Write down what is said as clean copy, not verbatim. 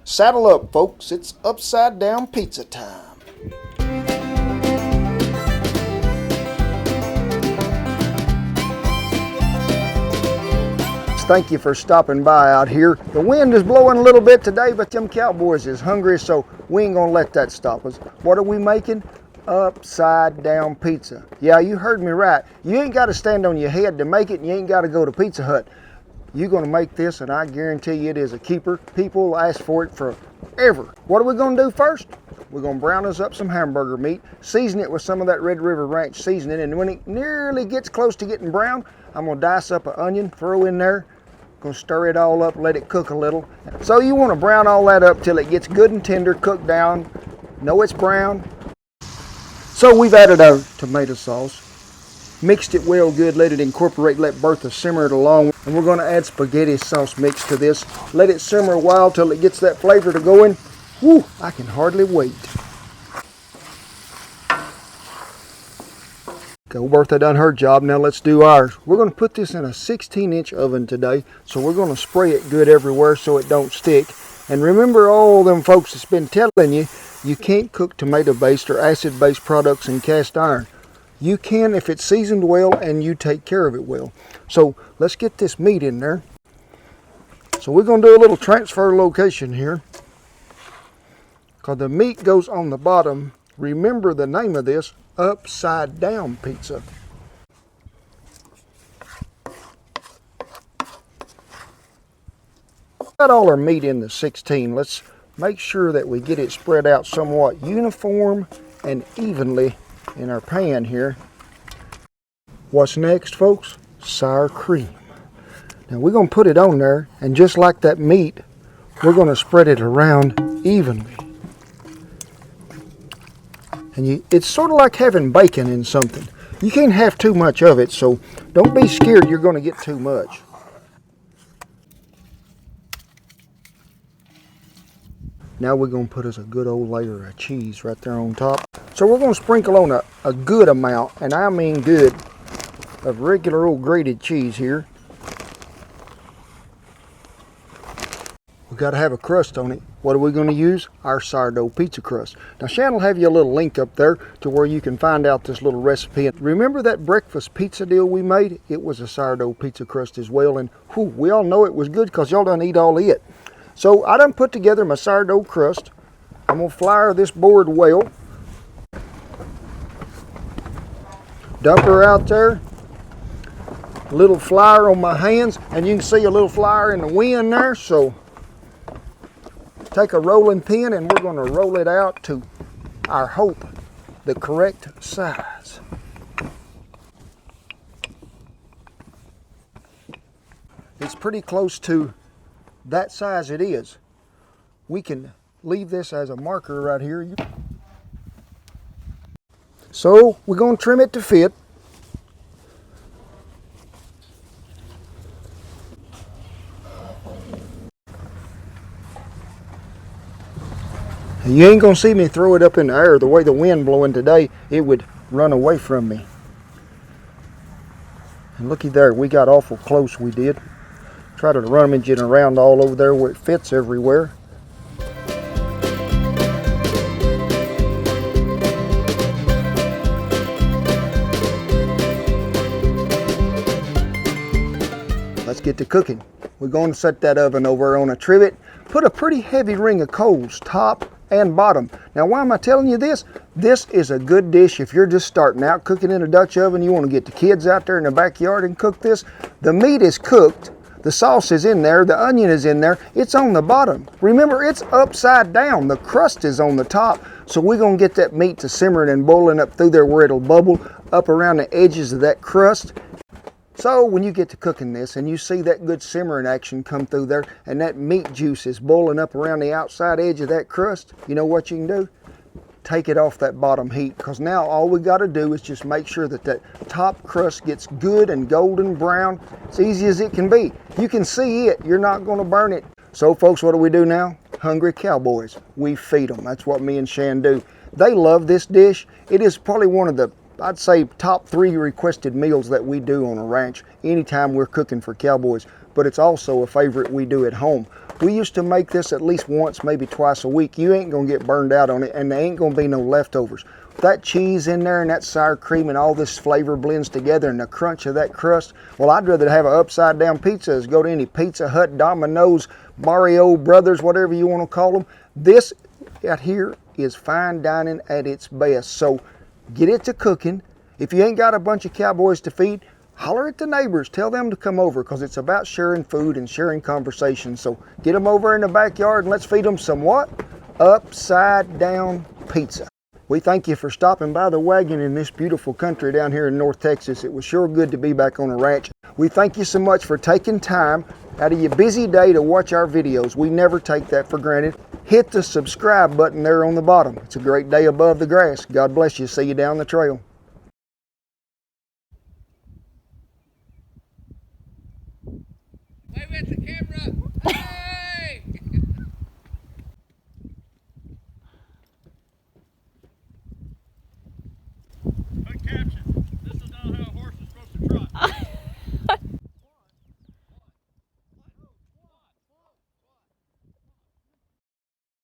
Saddle up, folks. It's upside down pizza time. Thank you for stopping by out here. The wind is blowing a little bit today, but them Cowboys is hungry, so we ain't gonna let that stop us. What are we making? Upside down pizza. Yeah, you heard me right. You ain't gotta stand on your head to make it, and you ain't gotta go to Pizza Hut. You're gonna make this, and I guarantee you it is a keeper. People ask for it forever. What are we gonna do first? We're gonna brown us up some hamburger meat, season it with some of that Red River Ranch seasoning, and when it nearly gets close to getting brown, I'm gonna dice up an onion, throw in there, gonna stir it all up, let it cook a little. So you wanna brown all that up till it gets good and tender, cooked down. Know it's brown. So we've added our tomato sauce, mixed it well good, let it incorporate, let Bertha simmer it along. And we're gonna add spaghetti sauce mix to this. Let it simmer a while till it gets that flavor to going. Whew, I can hardly wait. Okay, Bertha done her job, now let's do ours. We're gonna put this in a 16-inch oven today, so we're gonna spray it good everywhere so it don't stick. And remember all them folks that's been telling you, you can't cook tomato-based or acid-based products in cast iron. You can if it's seasoned well and you take care of it well. So let's get this meat in there. So we're gonna do a little transfer location here, because the meat goes on the bottom. Remember the name of this, upside down pizza. Got all our meat in the 16. Let's make sure that we get it spread out somewhat uniform and evenly in our pan here. What's next, folks? Sour cream. Now we're gonna put it on there, and just like that meat, we're gonna spread it around evenly. And it's sort of like having bacon in something. You can't have too much of it, so don't be scared you're going to get too much. Now we're going to put us a good old layer of cheese right there on top. So we're going to sprinkle on a good amount, and I mean good, of regular old grated cheese here. We got to have a crust on it. What are we going to use? Our sourdough pizza crust. Now Shannon will have you a little link up there to where you can find out this little recipe. Remember that breakfast pizza deal we made? It was a sourdough pizza crust as well, and whew, we all know it was good because y'all done eat all of it. So I done put together my sourdough crust. I'm going to flour this board well. Dump her out there. A little flour on my hands, and you can see a little flour in the wind there, so take a rolling pin and we're going to roll it out to our hope, the correct size. It's pretty close to that size it is. We can leave this as a marker right here. So we're going to trim it to fit. You ain't gonna see me throw it up in the air. The way the wind blowing today, it would run away from me. And looky there, we got awful close, we did. Try to rummage it around all over there where it fits everywhere. Let's get to cooking. We're going to set that oven over on a trivet. Put a pretty heavy ring of coals, top and bottom. Now why am I telling you this? This is a good dish if you're just starting out cooking in a Dutch oven. You want to get the kids out there in the backyard and cook this. The meat is cooked, the sauce is in there, the onion is in there, it's on the bottom. Remember, it's upside down, the crust is on the top. So we're going to get that meat to simmering and boiling up through there where it'll bubble up around the edges of that crust. So when you get to cooking this and you see that good simmering action come through there and that meat juice is boiling up around the outside edge of that crust, you know what you can do? Take it off that bottom heat, because now all we got to do is just make sure that that top crust gets good and golden brown. It's easy as it can be. You can see it. You're not going to burn it. So folks, what do we do now? Hungry Cowboys. We feed them. That's what me and Shan do. They love this dish. It is probably one of the, I'd say, top 3 requested meals that we do on a ranch anytime we're cooking for Cowboys, but it's also a favorite we do at home. We used to make this at least once, maybe twice a week. You ain't gonna get burned out on it, and there ain't gonna be no leftovers. That cheese in there and that sour cream and all this flavor blends together and the crunch of that crust. Well, I'd rather have an upside down pizza as go to any Pizza Hut, Domino's, Mario Brothers, whatever you want to call them. This out here is fine dining at its best. So get it to cooking. If you ain't got a bunch of cowboys to feed, holler at the neighbors. Tell them to come over, because it's about sharing food and sharing conversation. So get them over in the backyard and let's feed them some what? Upside down pizza. We thank you for stopping by the wagon in this beautiful country down here in North Texas. It was sure good to be back on a ranch. We thank you so much for taking time out of your busy day to watch our videos. We never take that for granted. Hit the subscribe button there on the bottom. It's a great day above the grass. God bless you. See you down the trail. Wave at the camera.